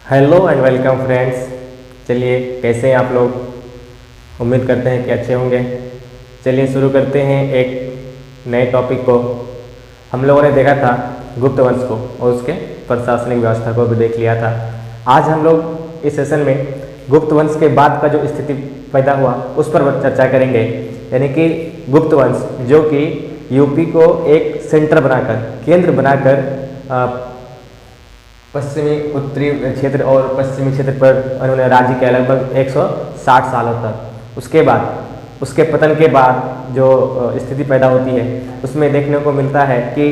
Hello and welcome friends. चलिए, कैसे हैं आप लोग। उम्मीद करते हैं कि अच्छे होंगे। चलिए शुरू करते हैं एक नए टॉपिक को। हम लोगों ने देखा था गुप्त वंश को और उसके प्रशासनिक व्यवस्था को भी देख लिया था। आज हम लोग इस सेशन में गुप्त वंश के बाद का जो स्थिति पैदा हुआ उस पर चर्चा करेंगे। यानी कि गुप्त वंश जो कि यूपी को एक सेंटर बनाकर, केंद्र बनाकर पश्चिमी उत्तरी क्षेत्र और पश्चिमी क्षेत्र पर उन्होंने राज्य किया लगभग 160 सालों तक। उसके बाद उसके पतन के बाद जो स्थिति पैदा होती है उसमें देखने को मिलता है कि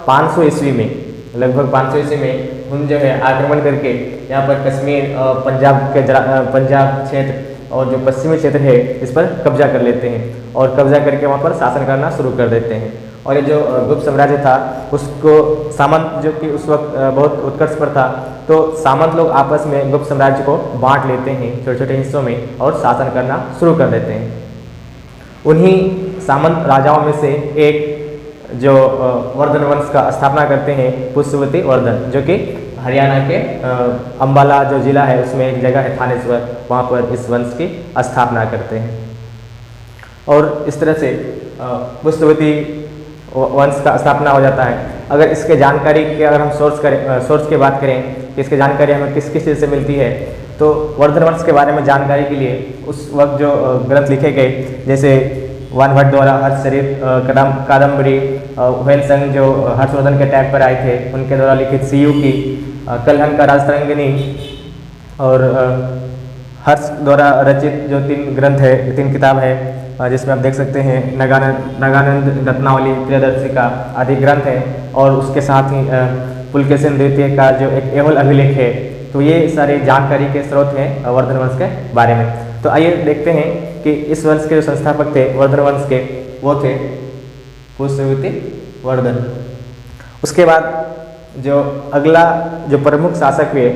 500 ईस्वी में, लगभग 500 ईस्वी में उन जो है आक्रमण करके यहाँ पर कश्मीर, पंजाब क्षेत्र और जो पश्चिमी क्षेत्र है इस पर कब्जा कर लेते हैं और कब्जा करके वहाँ पर शासन करना शुरू कर देते हैं। और ये जो गुप्त साम्राज्य था उसको सामंत, जो कि उस वक्त बहुत उत्कर्ष पर था, तो सामंत लोग आपस में गुप्त साम्राज्य को बांट लेते हैं छोटे छोटे हिस्सों में और शासन करना शुरू कर देते हैं। उन्हीं सामंत राजाओं में से एक जो वर्धन वंश का स्थापना करते हैं पुष्यवती वर्धन, जो कि हरियाणा के अंबाला जो जिला है उसमें एक जगह है थानेश्वर, वहाँ पर इस वंश की स्थापना करते हैं। और इस तरह से पुष्यवती वंश का स्थापना हो जाता है। अगर इसके जानकारी के अगर हम सोर्स की बात करें कि इसकी जानकारी हमें किस किस चीज़ से मिलती है, तो वर्धन वंश के बारे में जानकारी के लिए उस वक्त जो ग्रंथ लिखे गए, जैसे वानभट्ट द्वारा हर्षचरित, कादम्बरी, हुएनसंग जो हर्षवर्धन के टाइम पर आए थे उनके द्वारा लिखित सीयू की, कलहन का राजतरंगिणी और हर्ष द्वारा रचित जो 3 ग्रंथ है, 3 किताब है, जिसमें आप देख सकते हैं नगानंद रत्नावली, प्रियदर्शिका आदि ग्रंथ हैं। और उसके साथ ही पुलकेशिन द्वितीय का जो एक एहोल अभिलेख है। तो ये सारे जानकारी के स्रोत हैं वर्धन वंश के बारे में। तो आइए देखते हैं कि इस वंश के जो संस्थापक थे वर्धन वंश के, वो थे पुष्यवती वर्धन। उसके बाद जो अगला जो प्रमुख शासक हुए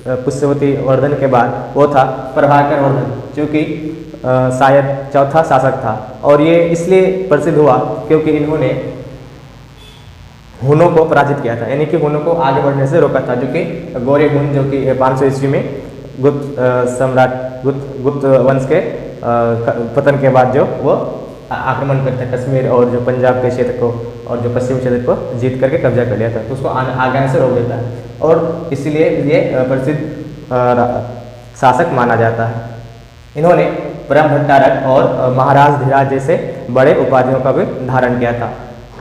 पुष्यवती वर्धन के बाद वो था प्रभाकर वर्धन, जो कि शायद चौथा शासक था। और ये इसलिए प्रसिद्ध हुआ क्योंकि इन्होंने हुनों को पराजित किया था, यानी कि हुनों को आगे बढ़ने से रोका था, जो कि गौरी हुन, जो कि 500 ईस्वी में गुप्त वंश के पतन के बाद जो वो आक्रमण करते हैं कश्मीर और जो पंजाब के क्षेत्र को और जो पश्चिमी क्षेत्र को जीत करके कब्जा कर लिया था, तो उसको आगे आने से रोक देता है और इसीलिए ये प्रसिद्ध शासक माना जाता है। इन्होंने ब्रह्मभट्टारक और महाराज धीराज जैसे बड़े उपाधियों का भी धारण किया था।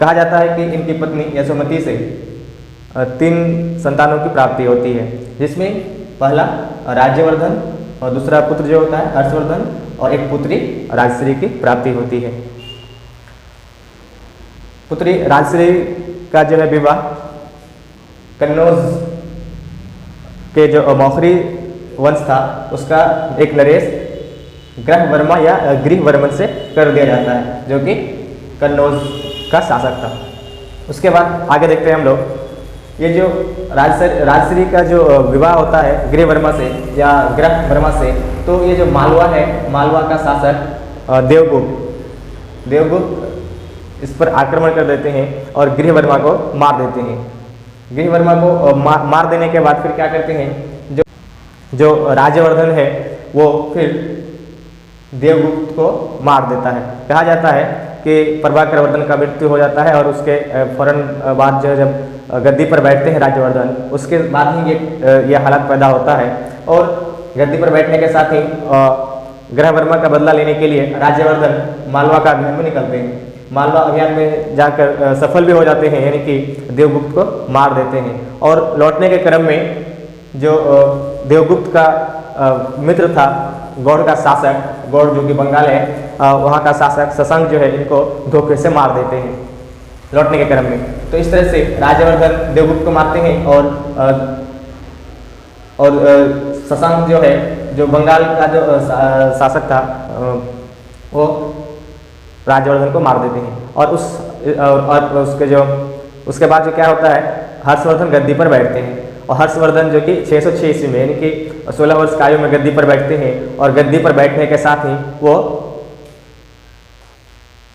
कहा जाता है कि इनकी पत्नी यशोमती से 3 संतानों की प्राप्ति होती है, जिसमें पहला राज्यवर्धन और दूसरा पुत्र जो होता है हर्षवर्धन और एक पुत्री राजश्री की प्राप्ति होती है। पुत्री राजश्री का जो है विवाह कन्नौज के जो मौखरी वंश था उसका एक नरेश ग्रह वर्मा या गृह वर्मन से कर दिया जाता है, जो कि कन्नौज का शासक था। उसके बाद आगे देखते हैं हम लोग, ये जो राजश्री का जो विवाह होता है गृह वर्मा से या ग्रह वर्मा से, तो ये जो मालवा है, मालवा का शासक देवगुप्त इस पर आक्रमण कर देते हैं और गृह वर्मा को मार देते हैं। गृह वर्मा को मार देने के बाद फिर क्या करते हैं, जो राज्यवर्धन है वो फिर देवगुप्त को मार देता है। कहा जाता है कि प्रभाकर वर्धन का मृत्यु हो जाता है और उसके फौरन बाद जो जब गद्दी पर बैठते हैं राज्यवर्धन, उसके बाद ही ये हालत पैदा होता है। और गद्दी पर बैठने के साथ ही ग्रहवर्मा का बदला लेने के लिए राज्यवर्धन मालवा का अभियान में निकलते हैं। मालवा अभियान में जाकर सफल भी हो जाते हैं, यानी कि देवगुप्त को मार देते हैं। और लौटने के क्रम में जो देवगुप्त का मित्र था, गौड़ का शासक, गौड़ जो कि बंगाल है, वहाँ का शासक शशांक जो है इनको धोखे से मार देते हैं लौटने के क्रम में। तो इस तरह से राज्यवर्धन देवगुप्त को मारते हैं और शशांक जो है, जो बंगाल का जो शासक था, वो राज्यवर्धन को मार देते हैं। और उसके बाद जो क्या होता है, हर्षवर्धन गद्दी पर बैठते हैं और हर्षवर्धन जो कि 606 ईस्वी में, यानी कि 16 वर्ष की आयु में गद्दी पर बैठते हैं और गद्दी पर बैठने के साथ ही वो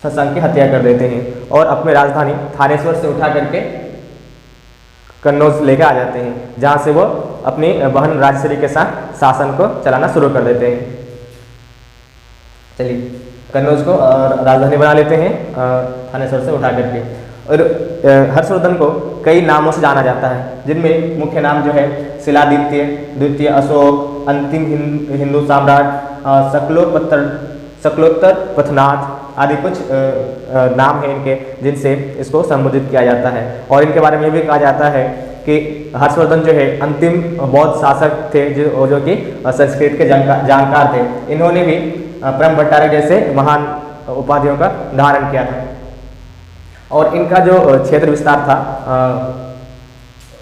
शशांक की हत्या कर देते हैं और अपनी राजधानी थानेश्वर से उठा करके कन्नौज लेकर आ जाते हैं, जहाँ से वो अपनी बहन राजश्री के साथ शासन को चलाना शुरू कर देते हैं। चलिए, कन्नौज को राजधानी बना लेते हैं थानेश्वर से उठा करके। और हर्षवर्धन को कई नामों से जाना जाता है, जिनमें मुख्य नाम जो है शिलादित्य, द्वितीय अशोक, अंतिम हिंदू सम्राट, शकलोत्तर पथनाथ आदि कुछ नाम हैं इनके, जिनसे इसको संबोधित किया जाता है। और इनके बारे में भी कहा जाता है कि हर्षवर्धन जो है अंतिम बौद्ध शासक थे, जो कि संस्कृत के जानकार थे। इन्होंने भी ब्रह्म भट्टारक जैसे महान उपाधियों का धारण किया था। और इनका जो क्षेत्र विस्तार था,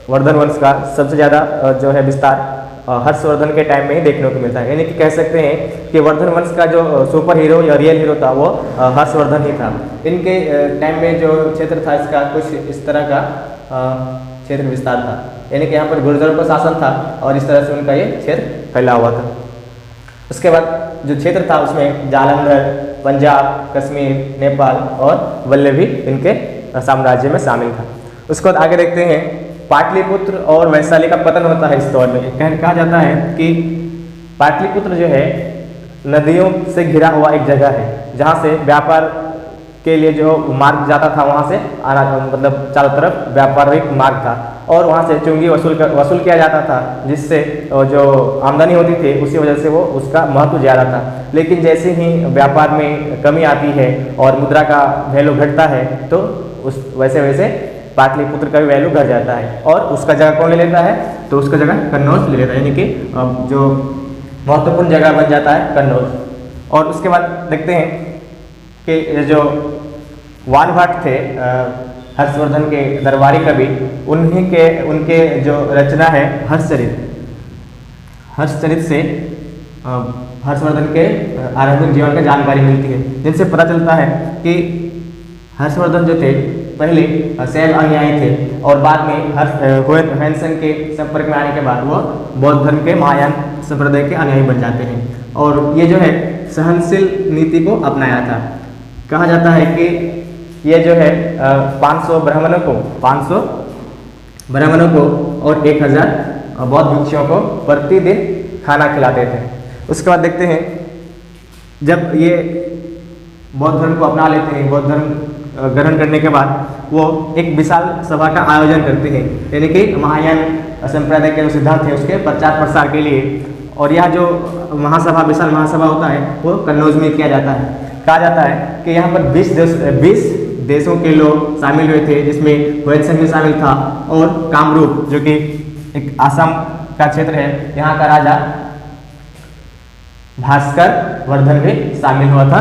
वर्धन वंश का सबसे ज़्यादा जो है विस्तार हर्षवर्धन के टाइम में ही देखने को मिलता है। यानी कि कह सकते हैं कि वर्धन वंश का जो सुपर हीरो या रियल हीरो था वो हर्षवर्धन ही था। इनके टाइम में जो क्षेत्र था इसका कुछ इस तरह का क्षेत्र विस्तार था, यानी कि यहाँ पर गुर्जरों का शासन था और इस तरह से उनका ये क्षेत्र फैला हुआ था। उसके बाद जो क्षेत्र था उसमें जालंधर, पंजाब, कश्मीर, नेपाल और वल्लभी इनके साम्राज्य में शामिल था। उसके बाद आगे देखते हैं, पाटलिपुत्र और वैशाली का पतन होता है इस दौर में। कहा जाता है कि पाटलिपुत्र जो है नदियों से घिरा हुआ एक जगह है, जहाँ से व्यापार के लिए जो मार्ग जाता था वहाँ से आना, मतलब चारों तरफ व्यापारिक मार्ग था और वहाँ से चुंगी वसूल किया जाता था, जिससे जो आमदनी होती थी उसी वजह से वो उसका महत्व ज़्यादा था। लेकिन जैसे ही व्यापार में कमी आती है और मुद्रा का वैल्यू घटता है तो उस वैसे पाटलिपुत्र का भी वैल्यू घट जाता है और उसका जगह कौन ले लेता है, तो उसका जगह कन्नौज ले लेता है, यानी कि जो महत्वपूर्ण जगह बन जाता है कन्नौज। और उसके बाद देखते हैं कि जो वानभट्ट थे हर्षवर्धन के दरबारी कवि, उनके जो रचना है हर्षचरित से हर्षवर्धन के आरंभिक जीवन की जानकारी मिलती है, जिनसे पता चलता है कि हर्षवर्धन जो थे पहले शैव अनुयायी थे और बाद में ह्वेनसन के संपर्क में आने के बाद वो बौद्ध धर्म के महायान संप्रदाय के अनुयायी बन जाते हैं। और ये जो है सहनशील नीति को अपनाया था। कहा जाता है कि ये जो है 500 ब्राह्मणों को और 1000 बौद्ध भिक्षुओं को प्रतिदिन खाना खिलाते थे। उसके बाद देखते हैं, जब ये बौद्ध धर्म को अपना लेते हैं, बौद्ध धर्म ग्रहण करने के बाद वो एक विशाल सभा का आयोजन करते हैं, यानी कि महायान संप्रदाय के जो सिद्धांत है उसके प्रचार प्रसार के लिए। और यह जो विशाल महासभा होता है वो कन्नौज में किया जाता है। कहा जाता है कि यहाँ पर 20 देशों के लोग शामिल हुए थे, जिसमें ह्वेनसन भी शामिल था और कामरूप जो कि एक आसाम का क्षेत्र है, यहाँ का राजा भास्कर वर्धन भी शामिल हुआ था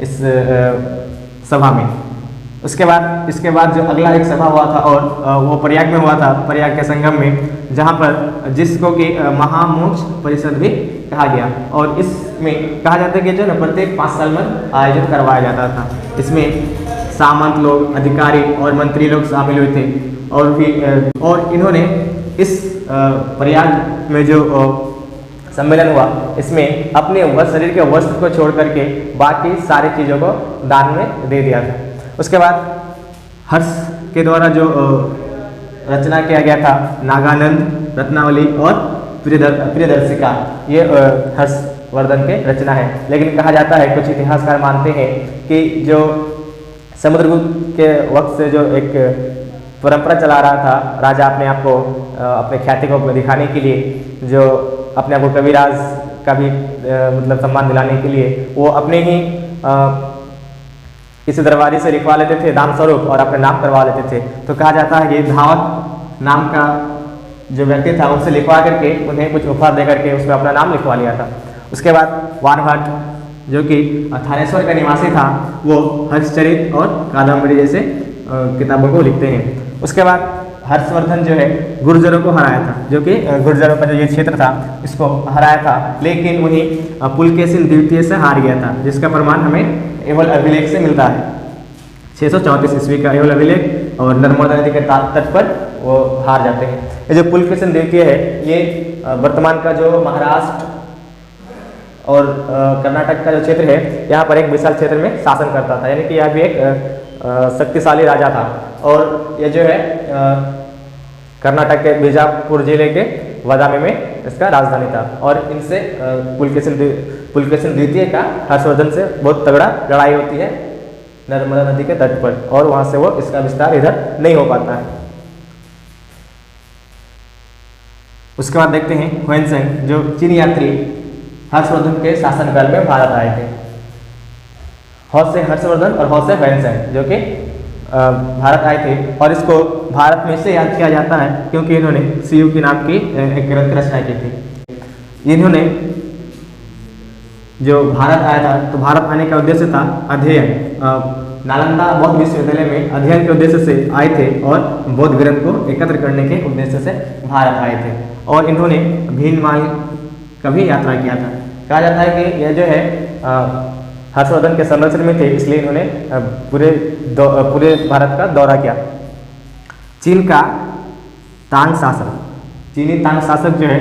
इस सभा में। इसके बाद जो अगला एक सभा हुआ था और वो प्रयाग में हुआ था, प्रयाग के संगम में, जहाँ पर जिसको कि महामोक्ष परिषद भी कहा गया। और इसमें कहा जाता है कि जो प्रत्येक 5 साल में आयोजन करवाया जाता था। इसमें सामंत लोग, अधिकारी और मंत्री लोग शामिल हुए थे और इन्होंने इस प्रयाग में जो सम्मेलन हुआ, इसमें अपने शरीर के वस्त्र को छोड़ करके बाकी सारी चीज़ों को दान में दे दिया था। उसके बाद हर्ष के द्वारा जो रचना किया गया था नागानंद, रत्नावली और प्रियदर्शिका, ये हर्षवर्धन के रचना है। लेकिन कहा जाता है, कुछ इतिहासकार मानते हैं कि जो समुद्रगुप्त के वक्त से जो एक परंपरा चला रहा था, राजा अपने आप को अपने ख्याति को दिखाने के लिए, जो अपने आप को कविराज का भी मतलब सम्मान दिलाने के लिए वो अपने ही किसी दरबारी से लिखवा लेते थे दान स्वरूप और अपने नाम करवा लेते थे। तो कहा जाता है कि धावक नाम का जो व्यक्ति था उनसे लिखवा करके उन्हें कुछ उपहार दे करके उसमें अपना नाम लिखवा लिया था। उसके बाद वानभट्ट जो कि थानेश्वर का निवासी था, वो हर्षचरित और कादम्बरी जैसे किताबों को लिखते हैं। उसके बाद हर्षवर्धन जो है गुर्जरों को हराया था, जो कि गुर्जरों का जो ये क्षेत्र था इसको हराया था, लेकिन वहीं पुलकेशिन द्वितीय से हार गया था, जिसका प्रमाण हमें एवल अभिलेख से मिलता है। 634 ईस्वी का एवल अभिलेख और नर्मदा नदी के तट पर वो हार जाते हैं। ये जो पुलकेशिन द्वितीय है, ये वर्तमान का जो महाराष्ट्र और कर्नाटक का जो क्षेत्र है, यहाँ पर एक विशाल क्षेत्र में शासन करता था, यानी कि यह भी एक शक्तिशाली राजा था। और ये जो है कर्नाटक के बीजापुर जिले के वादामी में इसका राजधानी था। और इनसे पुलकेशिन द्वितीय का हर्षवर्धन से बहुत तगड़ा लड़ाई होती है नर्मदा नदी के तट पर, और वहाँ से वो इसका विस्तार इधर नहीं हो पाता है। उसके बाद देखते हैं ह्वेनसेंग, जो चीनी यात्री हर्षवर्धन के शासनकाल में भारत आए थे। हौसे हर्षवर्धन और हौसे ह्वेनसेंग जो कि भारत आए थे, और इसको भारत में से याद किया जाता है क्योंकि इन्होंने सीयू के नाम की एक ग्रंथ रचना की थी। इन्होंने जो भारत आया था, तो भारत आने का उद्देश्य था अध्ययन। नालंदा बौद्ध विश्वविद्यालय में अध्ययन के उद्देश्य से आए थे और बौद्ध ग्रंथ को एकत्र करने के उद्देश्य से भारत आए थे। और इन्होंने भीनमाल का भी यात्रा किया था। कहा जाता है कि यह जो है हर्षवर्धन के संरक्षण में थे, इसलिए इन्होंने पूरे भारत का दौरा किया। चीन का तांग शासक, चीनी तांग शासक जो है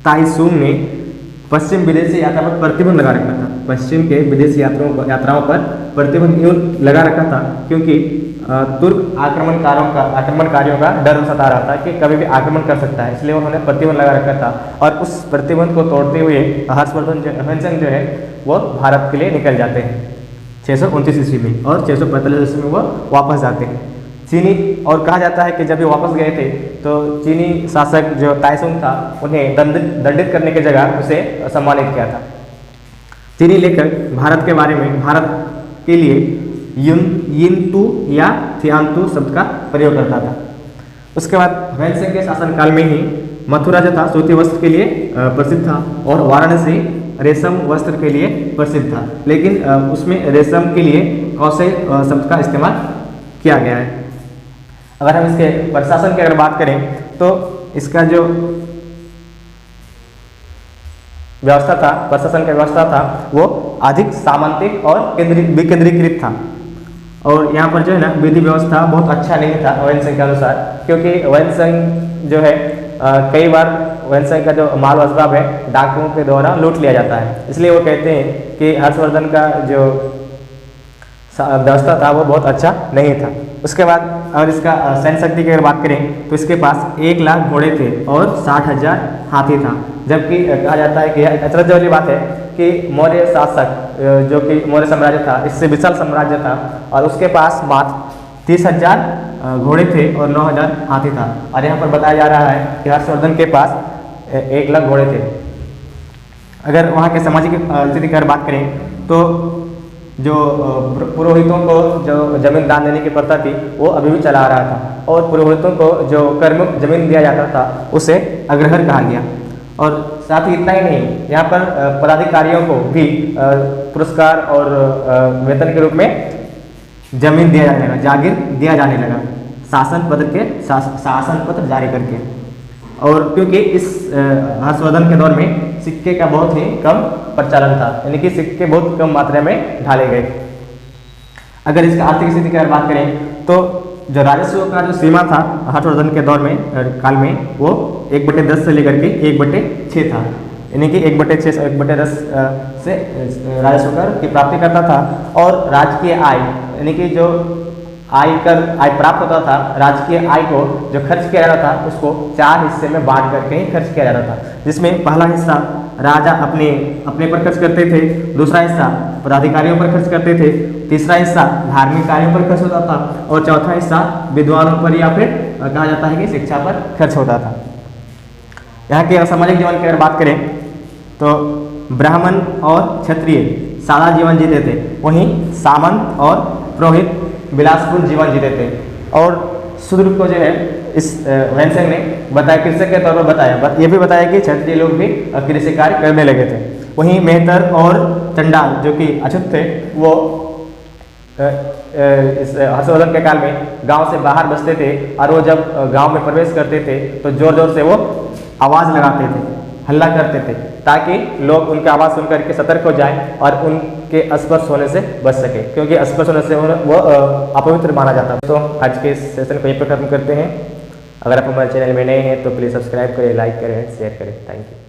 ताइसुंग ने पश्चिम विदेशी यात्रा पर प्रतिबंध लगा रखा था। पश्चिम के विदेशी यात्राओं पर प्रतिबंध यूँ लगा रखा था क्योंकि तुर्क आक्रमणकारियों का डर सता रहा था कि कभी भी आक्रमण कर सकता है, इसलिए उन्होंने प्रतिबंध लगा रखा था। और उस प्रतिबंध को तोड़ते हुए ह्वेनसेंग जो है वो भारत के लिए निकल जाते हैं 629 ईस्वी में, और 645 ईस्वी में वो वापस जाते हैं। चीनी, और कहा जाता है कि जब ये वापस गए थे तो चीनी शासक जो ताइसुंग था उन्हें दंडित करने की जगह उसे सम्मानित किया था। चीनी लेखक भारत के बारे में भारत के लिए यिनतू या थियान्तु शब्द का प्रयोग करता था। उसके बाद ह्वेनसेंग के शासनकाल में ही मथुरा जो था सूती वस्त्र के लिए प्रसिद्ध था, और वाराणसी रेशम वस्त्र के लिए प्रसिद्ध था। लेकिन उसमें रेशम के लिए कौशे शब्द का इस्तेमाल किया गया है। अगर हम इसके प्रशासन की अगर बात करें तो इसका जो व्यवस्था था, प्रशासन की व्यवस्था था, वो अधिक सामंतिक और विकेंद्रीकृत था। और यहाँ पर जो है ना विधि व्यवस्था बहुत अच्छा नहीं था ह्वेनसेंग के अनुसार, क्योंकि ह्वेनसेंग जो है कई बार ह्वेनसेंग का जो माल असबाब है डाकुओं के द्वारा लूट लिया जाता है। इसलिए वो कहते हैं कि हर्षवर्धन का जो व्यवस्था था वो बहुत अच्छा नहीं था। उसके बाद अगर इसका सैन्य शक्ति की अगर बात करें तो इसके पास 1 लाख घोड़े थे और 60,000 हाथी था। जबकि कहा जाता है कि अचरज वाली बात है कि मौर्य शासक जो कि मौर्य साम्राज्य था, इससे विशाल साम्राज्य था, और उसके पास मात्र 30,000 घोड़े थे और 9,000 हाथी था। और यहाँ पर बताया जा रहा है कि हर्षवर्धन के पास 1 लाख घोड़े थे। अगर वहाँ के सामाजिक स्थिति की अगर बात करें तो जो पुरोहितों को जो जमीन दान देने की प्रथा थी वो अभी भी चला आ रहा था, और पुरोहितों को जो कर्मयुक्त जमीन दिया जाता था उसे अग्रहर कहा गया। और साथ ही इतना ही नहीं, यहाँ पर पदाधिकारियों को भी पुरस्कार और वेतन के रूप में जमीन दिया जाने लगा, जागीर दिया जाने लगा शासन पत्र जारी करके। और क्योंकि इस हर्षवर्धन के दौर में सिक्के का बहुत ही कम प्रचलन था, यानी कि सिक्के बहुत कम मात्रा में ढाले गए। अगर इसका आर्थिक स्थिति की बात करें तो जो राजस्व का जो सीमा था हर्षवर्धन के दौर में काल में वो 1/10 से लेकर के 1/6 था, यानी कि 1/6 से 1/10 से राजस्व कर की प्राप्ति करता था। और राजकीय आय, यानी कि जो आय प्राप्त होता था, राजकीय आय को जो खर्च किया जाता था उसको 4 हिस्से में बांट करके ही खर्च किया जाता था, जिसमें पहला हिस्सा राजा अपने पर खर्च करते थे, दूसरा हिस्सा पदाधिकारियों पर खर्च करते थे, तीसरा हिस्सा धार्मिक कार्यों पर खर्च होता था, और चौथा हिस्सा विद्वानों पर या फिर कहा जाता है कि शिक्षा पर खर्च होता था। यहाँ के सामाजिक जीवन की अगर बात करें तो ब्राह्मण और क्षत्रिय सादा जीवन जीते थे, वहीं सामंत और पुरोहित विलासपूर्ण जीवन जीते थे। और शूद्र को जो है इस ह्वेनसेंग ने बताया, कृषक के तौर पर बताया, ये भी बताया कि क्षत्रिय लोग भी कृषि कार्य करने लगे थे। वहीं मेहतर और चंडाल जो कि अछूत थे वो इस हर्षवर्धन के काल में गांव से बाहर बसते थे, और वो जब गांव में प्रवेश करते थे तो जोर जोर से वो आवाज़ लगाते थे, हल्ला करते थे, ताकि लोग उनकी आवाज़ सुनकर के सतर्क हो जाएं और उनके स्पर्श होने से बच सके, क्योंकि स्पर्श होने से वो अपवित्र माना जाता है। तो आज के सेशन को यहीं पर खत्म करते हैं। अगर आप हमारे चैनल में नए हैं तो प्लीज़ सब्सक्राइब करें, लाइक करें, शेयर करें। Thank you.